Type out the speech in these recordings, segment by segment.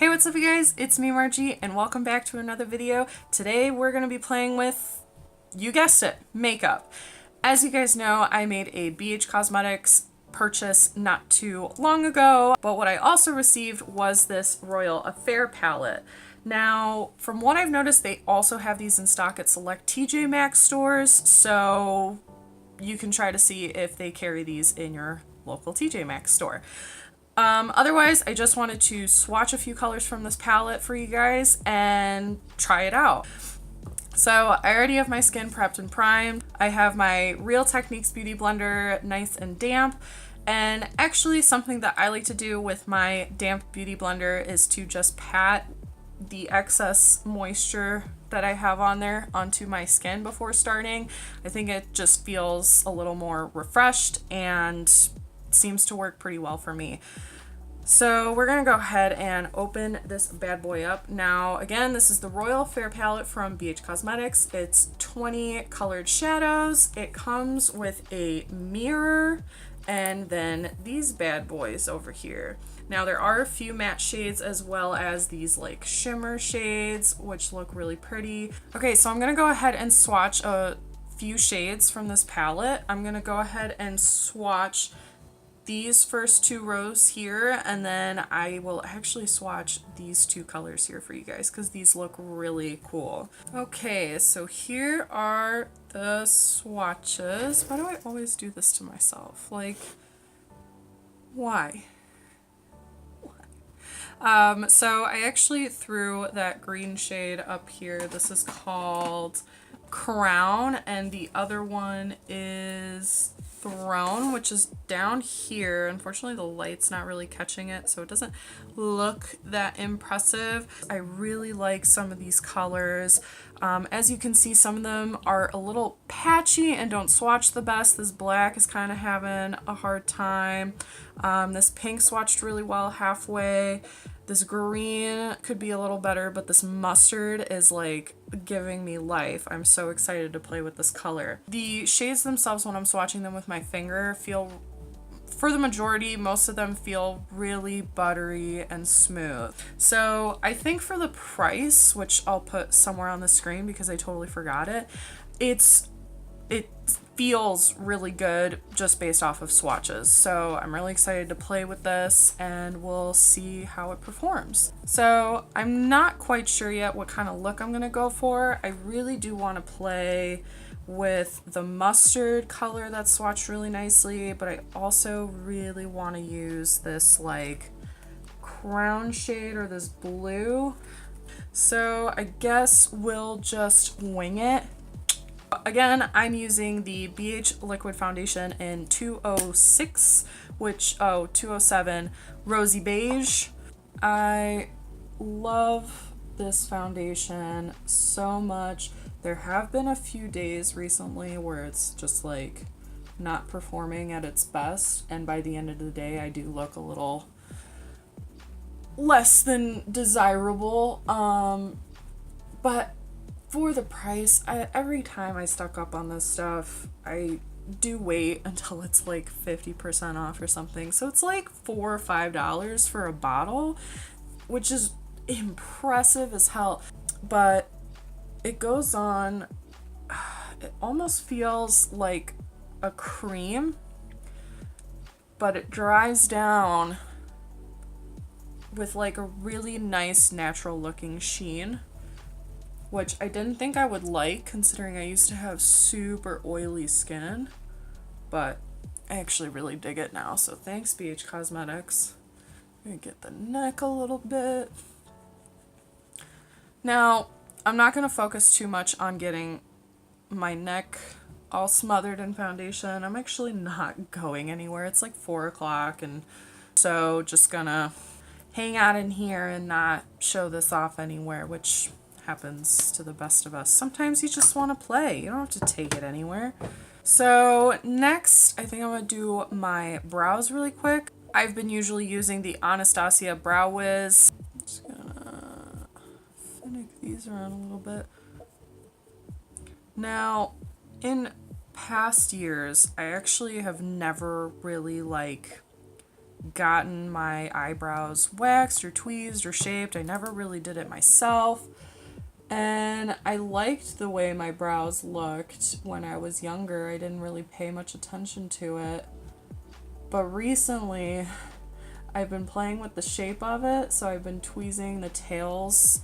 Hey, what's up you guys? It's me, Margie, and welcome back to another video. Today we're going to be playing with, you guessed it, makeup. As you guys know, I made a BH Cosmetics purchase not too long ago, but what I also received was this Royal Affair palette. Now, from what I've noticed, they also have these in stock at select TJ Maxx stores, so you can try to see if they carry these in your local TJ Maxx store. Otherwise, I just wanted to swatch a few colors from this palette for you guys and try it out. So I already have my skin prepped and primed. I have my Real Techniques Beauty Blender, nice and damp. And actually something that I like to do with my damp beauty blender is to just pat the excess moisture that I have on there onto my skin before starting. I think it just feels a little more refreshed and seems to work pretty well for me. So we're gonna go ahead and open this bad boy up. Now, again, this is the Royal Fair palette from BH Cosmetics. It's 20 colored shadows. It comes with a mirror and then these bad boys over here. Now, there are a few matte shades as well as these like shimmer shades, which look really pretty. Okay, so I'm gonna go ahead and swatch a few shades from this palette. I'm gonna go ahead and swatch these first two rows here, and then I will actually swatch these two colors here for you guys because these look really cool. Okay, so here are the swatches. Why do I always do this to myself? Like, why? So I actually threw that green shade up here. This is called Crown, and the other one is Throne, which is down here. Unfortunately, the light's not really catching it, so it doesn't look that impressive. I really like some of these colors. As you can see, some of them are a little patchy and don't swatch the best. This black is kind of having a hard time. This pink swatched really well halfway. This green could be a little better, but this mustard is like giving me life. I'm so excited to play with this color. The shades themselves, when I'm swatching them with my finger, feel, for the majority, most of them feel really buttery and smooth. So I think for the price, which I'll put somewhere on the screen because I totally forgot it, it feels really good just based off of swatches. So I'm really excited to play with this and we'll see how it performs. So I'm not quite sure yet what kind of look I'm gonna go for. I really do want to play with the mustard color that swatched really nicely, but I also really want to use this like crown shade or this blue. So I guess we'll just wing it. Again, I'm using the BH Liquid Foundation in 206, 207 Rosy Beige. I love this foundation so much. There have been a few days recently where it's just like not performing at its best, and by the end of the day I do look a little less than desirable, but for the price, every time I stock up on this stuff, I do wait until it's like 50% off or something. So it's like $4 or $5 for a bottle, which is impressive as hell. But it goes on, it almost feels like a cream, but it dries down with like a really nice natural looking sheen, which I didn't think I would like considering I used to have super oily skin, but I actually really dig it now. So thanks, BH Cosmetics. I'm gonna get the neck a little bit. Now, I'm not gonna focus too much on getting my neck all smothered in foundation. I'm actually not going anywhere. It's like 4 o'clock, and so just gonna hang out in here and not show this off anywhere, which happens to the best of us. Sometimes you just want to play. You don't have to take it anywhere. So next, I think I'm going to do my brows really quick. I've been usually using the Anastasia Brow Wiz. I'm just gonna finick these around a little bit. Now, in past years, I actually have never really like gotten my eyebrows waxed or tweezed or shaped. I never really did it myself. And I liked the way my brows looked when I was younger. I didn't really pay much attention to it. But recently, I've been playing with the shape of it, so I've been tweezing the tails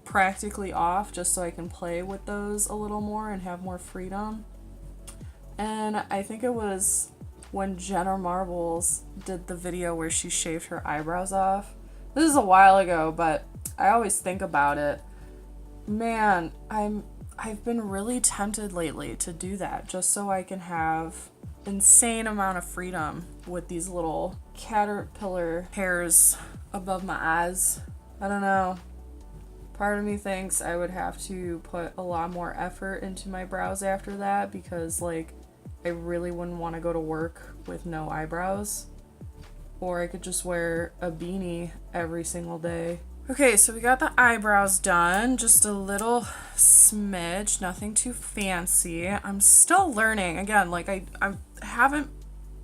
practically off just so I can play with those a little more and have more freedom. And I think it was when Jenna Marbles did the video where she shaved her eyebrows off. This is a while ago, but I always think about it. Man, I've been really tempted lately to do that just so I can have insane amount of freedom with these little caterpillar hairs above my eyes. I don't know. Part of me thinks I would have to put a lot more effort into my brows after that because, like, I really wouldn't want to go to work with no eyebrows. Or I could just wear a beanie every single day. Okay, so we got the eyebrows done, just a little smidge, nothing too fancy. I'm still learning. Again, like I haven't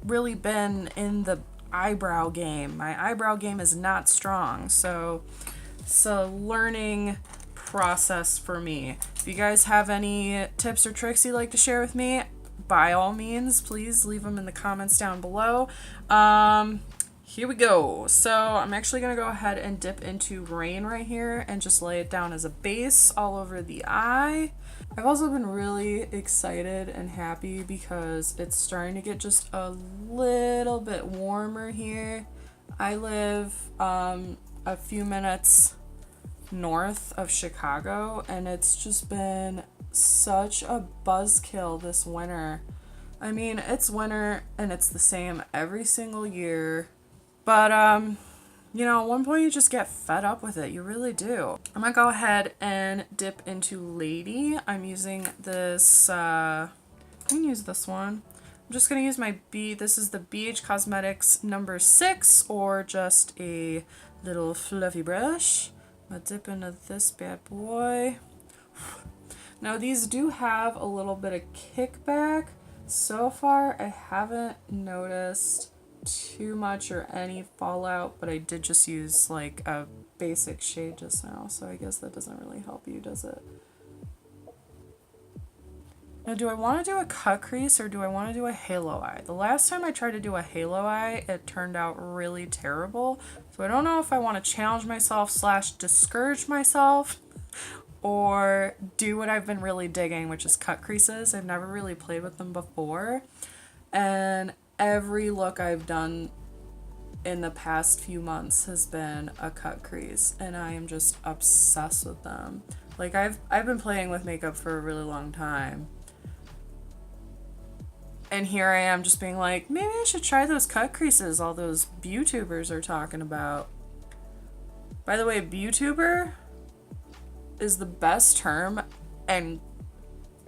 really been in the eyebrow game. My eyebrow game is not strong, so it's a learning process for me. If you guys have any tips or tricks you'd like to share with me, by all means, please leave them in the comments down below. Here we go. So I'm actually going to go ahead and dip into Rain right here and just lay it down as a base all over the eye. I've also been really excited and happy because it's starting to get just a little bit warmer here. I live a few minutes north of Chicago and it's just been such a buzzkill this winter. I mean, it's winter and it's the same every single year. But, you know, at one point you just get fed up with it. You really do. I'm going to go ahead and dip into Lady. I'm using this, I can use this one. I'm just going to use my this is the BH Cosmetics number 6 or just a little fluffy brush. I'm going to dip into this bad boy. Now these do have a little bit of kickback. So far I haven't noticed too much or any fallout, but I did just use like a basic shade just now, so I guess that doesn't really help you, does it? Now, do I want to do a cut crease or do I want to do a halo eye? The last time I tried to do a halo eye, it turned out really terrible, so I don't know if I want to challenge myself / discourage myself or do what I've been really digging, which is cut creases. I've never really played with them before, and every look I've done in the past few months has been a cut crease, and I am just obsessed with them. Like I've been playing with makeup for a really long time, and here I am just being like, maybe I should try those cut creases all those YouTubers are talking about. By the way, YouTuber is the best term and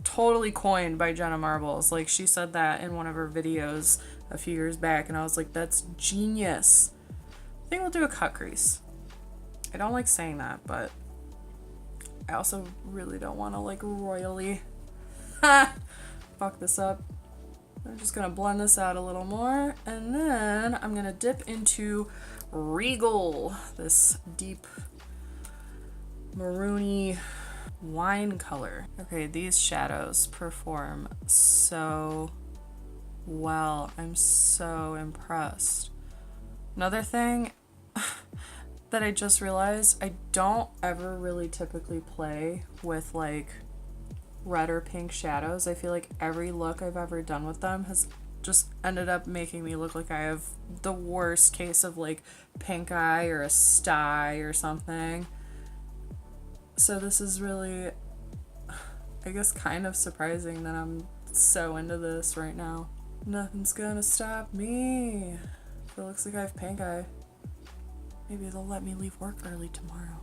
totally coined by Jenna Marbles. Like, she said that in one of her videos a few years back, and I was like, that's genius. I think we'll do a cut crease. I don't like saying that, but I also really don't want to like royally fuck this up. I'm just gonna blend this out a little more, and then I'm gonna dip into Regal, this deep maroony wine color. Okay, these shadows perform so well. I'm so impressed. Another thing that I just realized, I don't ever really typically play with like red or pink shadows. I feel like every look I've ever done with them has just ended up making me look like I have the worst case of like pink eye or a sty or something. So this is really, I guess, kind of surprising that I'm so into this right now. Nothing's gonna stop me. If it looks like I have pink eye, maybe they'll let me leave work early tomorrow.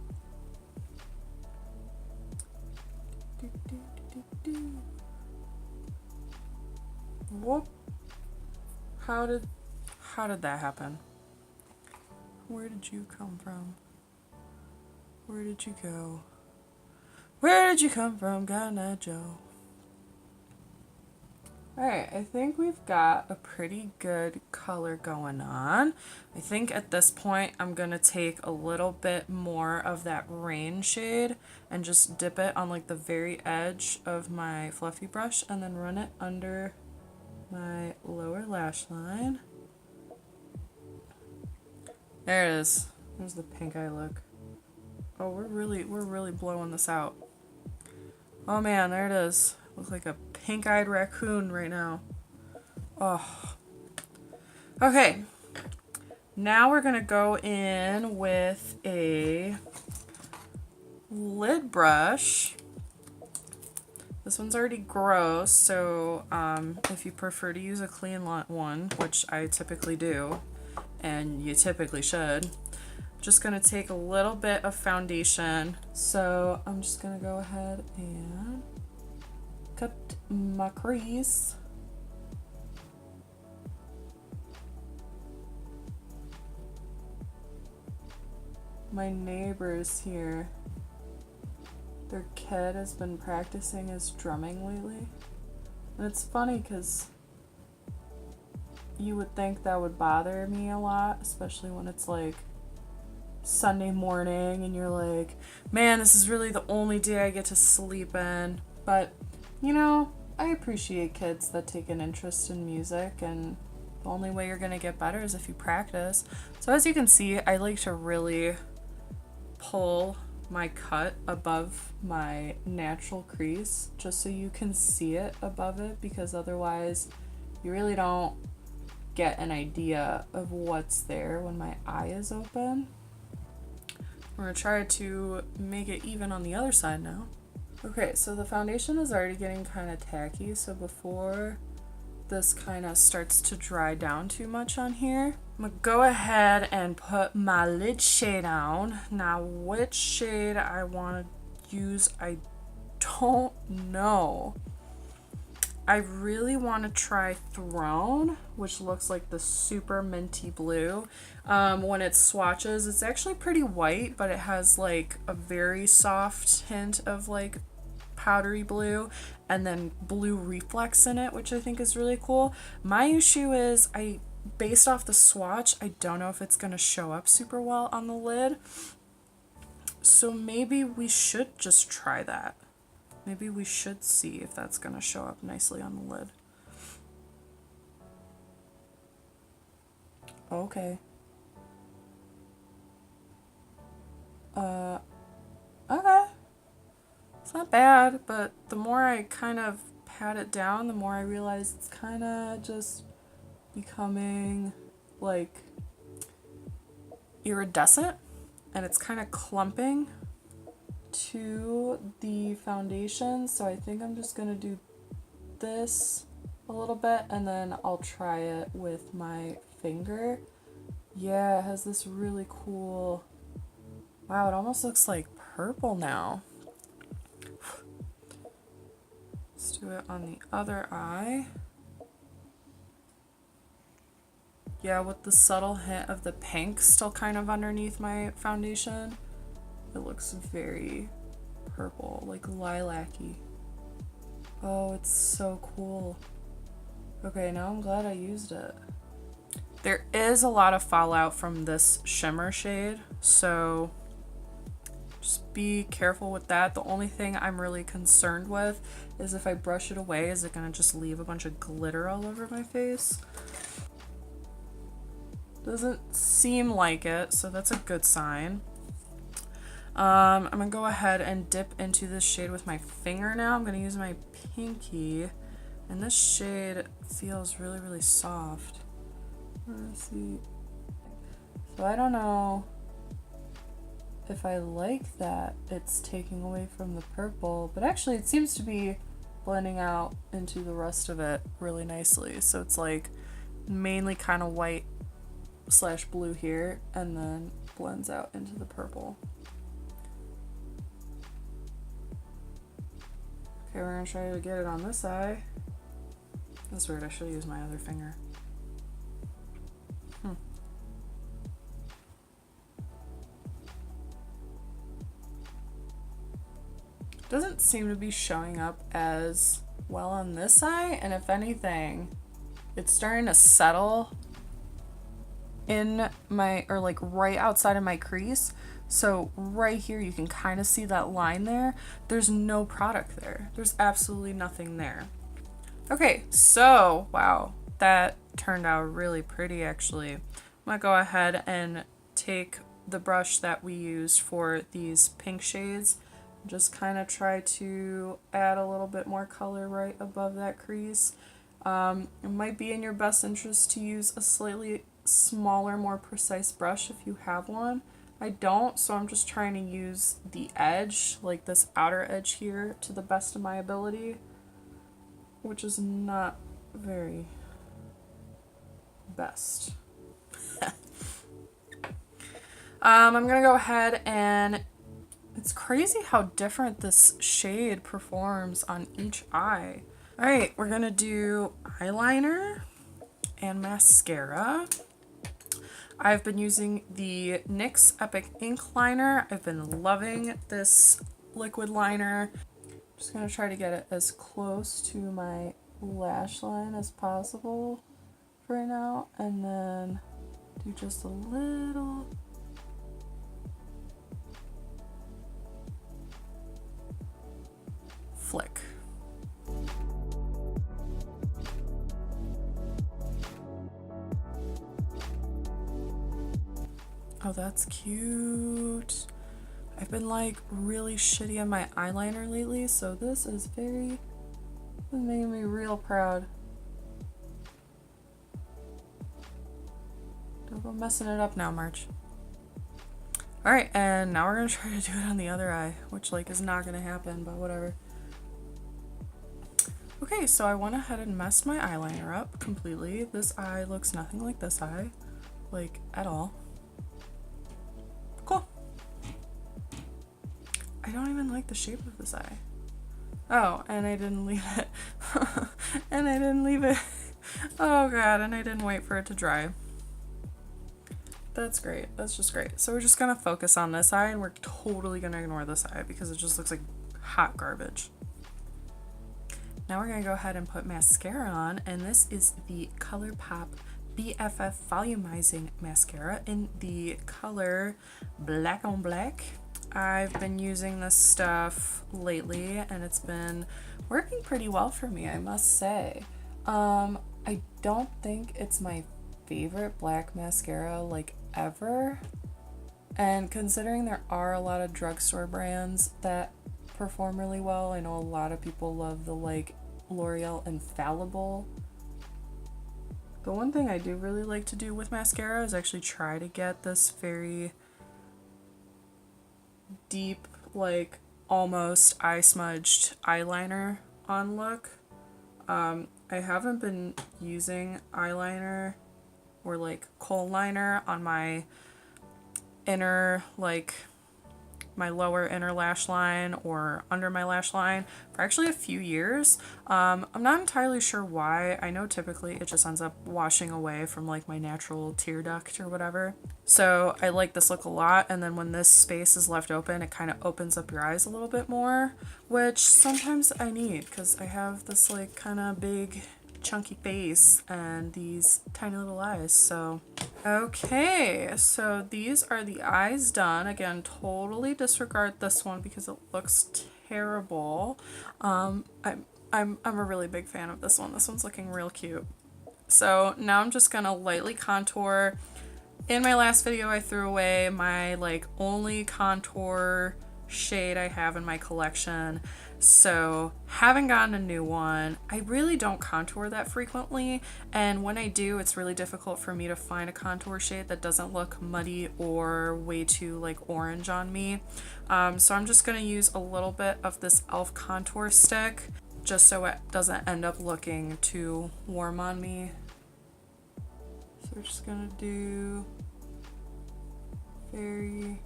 Whoop. How did that happen? Where did you come from? Where did you go? Where did you come from, God Joe? Alright, I think we've got a pretty good color going on. I think at this point I'm going to take a little bit more of that rain shade and just dip it on like the very edge of my fluffy brush and then run it under my lower lash line. There it is. There's the pink eye look. Oh, we're really blowing this out. Oh man, there it is. Look like a pink-eyed raccoon right now. Oh. Okay. Now we're gonna go in with a lid brush. This one's already gross, so if you prefer to use a clean one, which I typically do, and you typically should, just gonna take a little bit of foundation. So I'm just gonna go ahead and cut my crease. My neighbors here, their kid has been practicing his drumming lately. And it's funny because you would think that would bother me a lot, especially when it's like Sunday morning and you're like, man, this is really the only day I get to sleep in. But, you know, I appreciate kids that take an interest in music, and the only way you're gonna get better is if you practice. So as you can see, I like to really pull my cut above my natural crease just so you can see it above it, because otherwise you really don't get an idea of what's there when my eye is open. We're gonna try to make it even on the other side now. Okay, so the foundation is already getting kind of tacky, so before this kind of starts to dry down too much on here, I'm gonna go ahead and put my lid shade on. Now, which shade I want to use, I don't know. I really want to try Throne, which looks like the super minty blue. When it swatches, it's actually pretty white, but it has like a very soft hint of like powdery blue and then blue reflex in it, which I think is really cool. My issue is based off the swatch, I don't know if it's going to show up super well on the lid. So maybe we should just try that. Maybe we should see if that's going to show up nicely on the lid. Okay. Okay. It's not bad, but the more I kind of pat it down, the more I realize it's kind of just becoming like iridescent, and it's kind of clumping to the foundation. So I think I'm just gonna do this a little bit and then I'll try it with my finger. Yeah, it has this really cool, wow, it almost looks like purple now. Let's do it on the other eye. Yeah, with the subtle hint of the pink still kind of underneath my foundation. It looks very purple, like lilac-y. Oh, it's so cool. Okay, now I'm glad I used it. There is a lot of fallout from this shimmer shade, so just be careful with that. The only thing I'm really concerned with is if I brush it away, is it gonna just leave a bunch of glitter all over my face? Doesn't seem like it, so that's a good sign. I'm gonna go ahead and dip into this shade with my finger now. I'm gonna use my pinky, and this shade feels really soft. Let's see. So I don't know if I like that it's taking away from the purple, but actually it seems to be blending out into the rest of it really nicely. So it's like mainly kind of white / blue here, and then blends out into the purple. Okay, we're gonna try to get it on this eye. That's weird, I should use my other finger. Doesn't seem to be showing up as well on this eye, and if anything, it's starting to settle in my, or like right outside of my crease. So right here you can kind of see that line there. There's no product there. There's absolutely nothing there. Okay, so wow, that turned out really pretty actually. I'm gonna go ahead and take the brush that we used for these pink shades, just kind of try to add a little bit more color right above that crease. It might be in your best interest to use a slightly smaller, more precise brush if you have one. I don't, so I'm just trying to use the edge, like this outer edge here, to the best of my ability, which is not very best. I'm gonna go ahead and it's crazy how different this shade performs on each eye. All right, we're gonna do eyeliner and mascara. I've been using the NYX Epic Ink Liner. I've been loving this liquid liner. Just gonna try to get it as close to my lash line as possible for right now, and then do just a little flick. Oh, that's cute. I've been like really shitty on my eyeliner lately, so this is making me real proud. Don't go messing it up now, March. Alright, and now we're gonna try to do it on the other eye, which like is not gonna happen, but whatever. Okay, so I went ahead and messed my eyeliner up completely. This eye looks nothing like this eye, like at all. Cool. I don't even like the shape of this eye. Oh, and I didn't leave it. And I didn't leave it. Oh god, and I didn't wait for it to dry. That's great. That's just great. So we're just gonna focus on this eye, and we're totally gonna ignore this eye because it just looks like hot garbage. Now we're gonna go ahead and put mascara on, and this is the Colourpop BFF Volumizing Mascara in the color Black on Black. I've been using this stuff lately, and it's been working pretty well for me, I must say. I don't think it's my favorite black mascara like ever, and considering there are a lot of drugstore brands that perform really well, I know a lot of people love the like L'Oreal Infallible. The one thing I do really like to do with mascara is actually try to get this very deep, like almost eye smudged eyeliner on look. I haven't been using eyeliner or like kohl liner on my inner, like my lower inner lash line or under my lash line for actually a few years. I'm not entirely sure why. I know typically it just ends up washing away from like my natural tear duct or whatever. So I like this look a lot, and then when this space is left open, it kind of opens up your eyes a little bit more, which sometimes I need because I have this like kind of big chunky face and these tiny little eyes. So okay, so these are the eyes done. Again, totally disregard this one because it looks terrible. I'm a really big fan of this one. This one's looking real cute. So now I'm just gonna lightly contour. In my last video I threw away my like only contour shade I have in my collection, so haven't gotten a new one. I really don't contour that frequently, and when I do, it's really difficult for me to find a contour shade that doesn't look muddy or way too like orange on me. So I'm just gonna use a little bit of this e.l.f. contour stick just so it doesn't end up looking too warm on me. So we're just gonna do very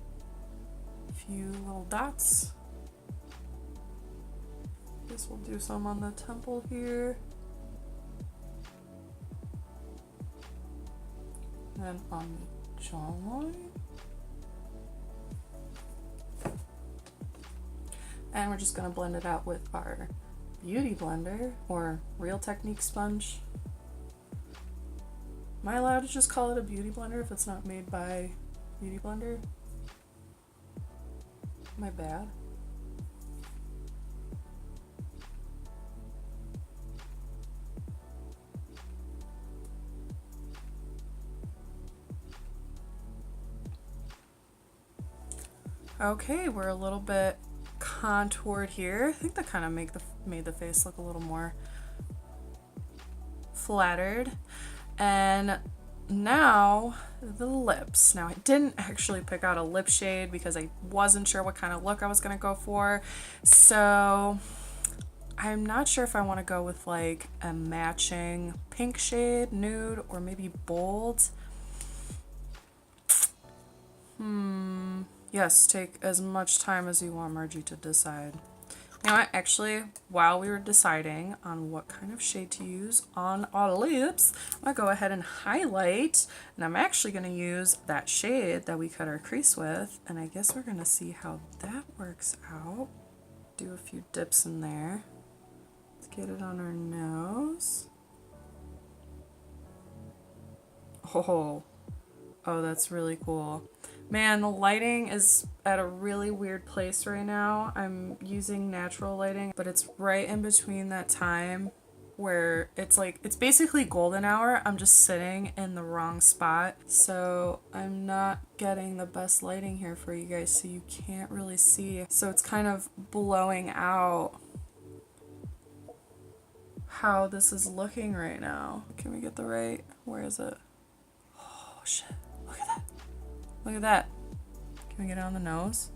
few little dots. Guess we'll do some on the temple here. And then on the jawline. And we're just gonna blend it out with our beauty blender or Real Technique sponge. Am I allowed to just call it a beauty blender if it's not made by Beauty Blender? Am I bad? Okay, we're a little bit contoured here. I think that kind of made the face look a little more flattered. And now the lips. Now I didn't actually pick out a lip shade because I wasn't sure what kind of look I was gonna go for. So I'm not sure if I want to go with like a matching pink shade, nude, or maybe bold. Yes, take as much time as you want, Margie, to decide. You know what, actually, while we were deciding on what kind of shade to use on our lips, I'm gonna go ahead and highlight, and I'm actually gonna use that shade that we cut our crease with, and I guess we're gonna see how that works out. Do a few dips in there. Let's get it on our nose. Oh, that's really cool. Man, the lighting is at a really weird place right now. I'm using natural lighting, but it's right in between that time where it's like, it's basically golden hour. I'm just sitting in the wrong spot. So I'm not getting the best lighting here for you guys, so you can't really see. So it's kind of blowing out how this is looking right now. Can we get the right, where is it? Oh shit, look at that. Look at that. Can we get it on the nose?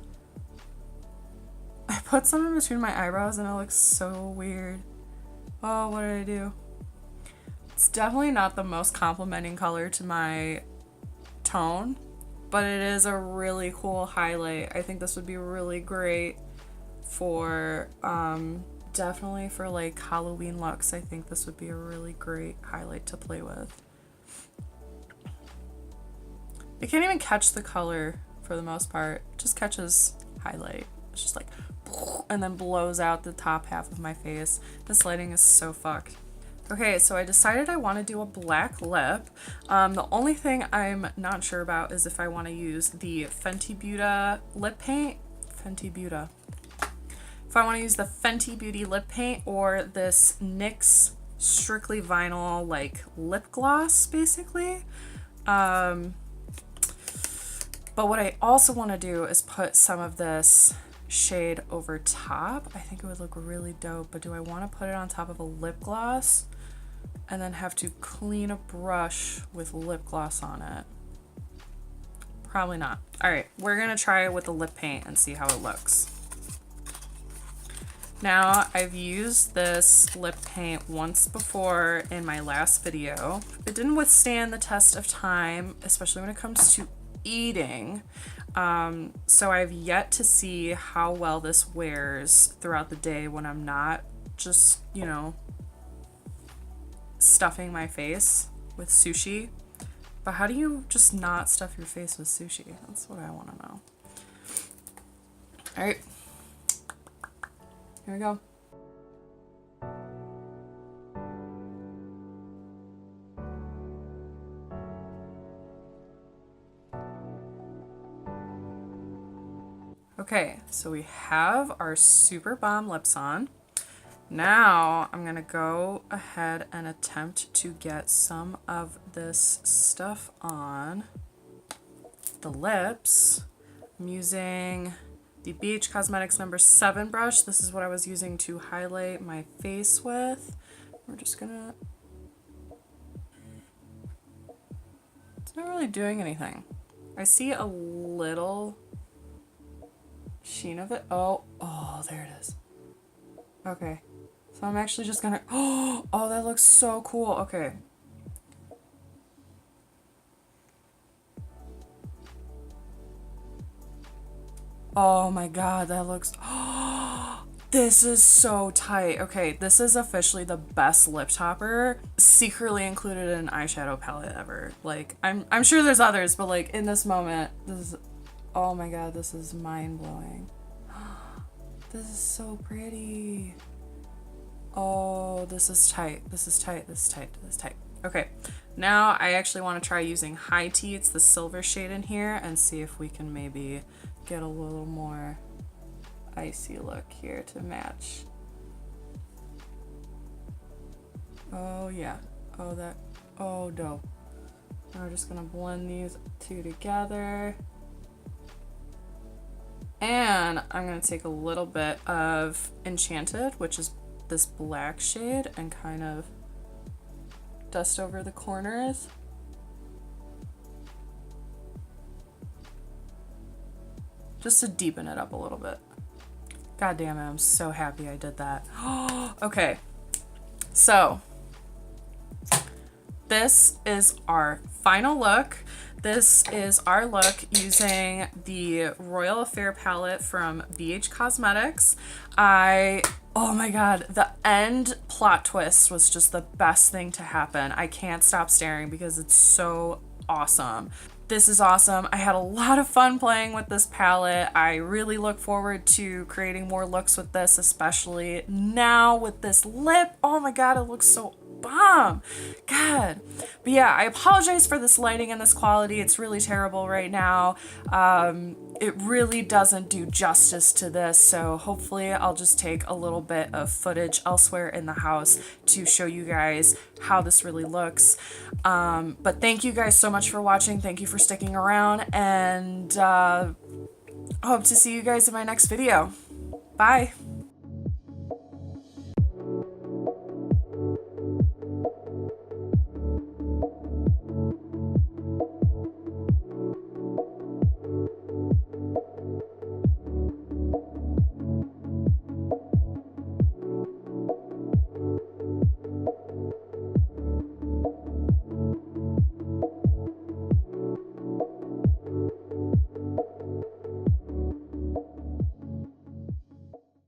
I put some in between my eyebrows and it looks so weird. Oh, what did I do? It's definitely not the most complimenting color to my tone, but it is a really cool highlight. I think this would be really great for, definitely for like Halloween looks. I think this would be a really great highlight to play with. It can't even catch the color for the most part. It just catches highlight. It's just like, and then blows out the top half of my face. This lighting is so fucked. Okay, so I decided I want to do a black lip. The only thing I'm not sure about is if I want to use the Fenty Beauty lip paint. Fenty Beauty. If I want to use the Fenty Beauty lip paint or this NYX Strictly Vinyl like lip gloss, basically. But what I also want to do is put some of this shade over top. I think it would look really dope, but do I want to put it on top of a lip gloss and then have to clean a brush with lip gloss on it? Probably not. All right, we're gonna try it with the lip paint and see how it looks. Now, I've used this lip paint once before in my last video. It didn't withstand the test of time, especially when it comes to eating. So I've yet to see how well this wears throughout the day when I'm not just, you know, stuffing my face with sushi. But how do you just not stuff your face with sushi? That's what I want to know. All right, here we go. Okay, so we have our super bomb lips on. Now I'm gonna go ahead and attempt to get some of this stuff on the lips. I'm using the BH Cosmetics number 7 brush. This is what I was using to highlight my face with. We're just gonna... It's not really doing anything. I see a little sheen of it. Oh, there it is. Okay. So I'm actually just gonna... Oh, that looks so cool. Okay. Oh my god, that looks... This is so tight. Okay, this is officially the best lip topper secretly included in an eyeshadow palette ever. Like, I'm sure there's others, but like in this moment, this is... Oh my god, this is mind-blowing. This is so pretty. Oh, this is tight. This is tight. This is tight. This is tight. Okay, now I actually want to try using High Tea. It's the silver shade in here, and see if we can maybe get a little more icy look here to match. Oh yeah. Oh that. Oh dope. Now we're just gonna blend these two together. And I'm gonna take a little bit of Enchanted, which is this black shade, and kind of dust over the corners. Just to deepen it up a little bit. God damn it, I'm so happy I did that. Okay, so this is our final look. This is our look using the Royal Affair palette from BH Cosmetics. Oh my god, the end plot twist was just the best thing to happen. I can't stop staring because it's so awesome. This is awesome. I had a lot of fun playing with this palette. I really look forward to creating more looks with this, especially now with this lip. Oh my god, it looks so bomb. God. But yeah, I apologize for this lighting and this quality. It's really terrible right now. It really doesn't do justice to this, so hopefully I'll just take a little bit of footage elsewhere in the house to show you guys how this really looks. But thank you guys so much for watching. Thank you for sticking around, and hope to see you guys in my next video. Bye.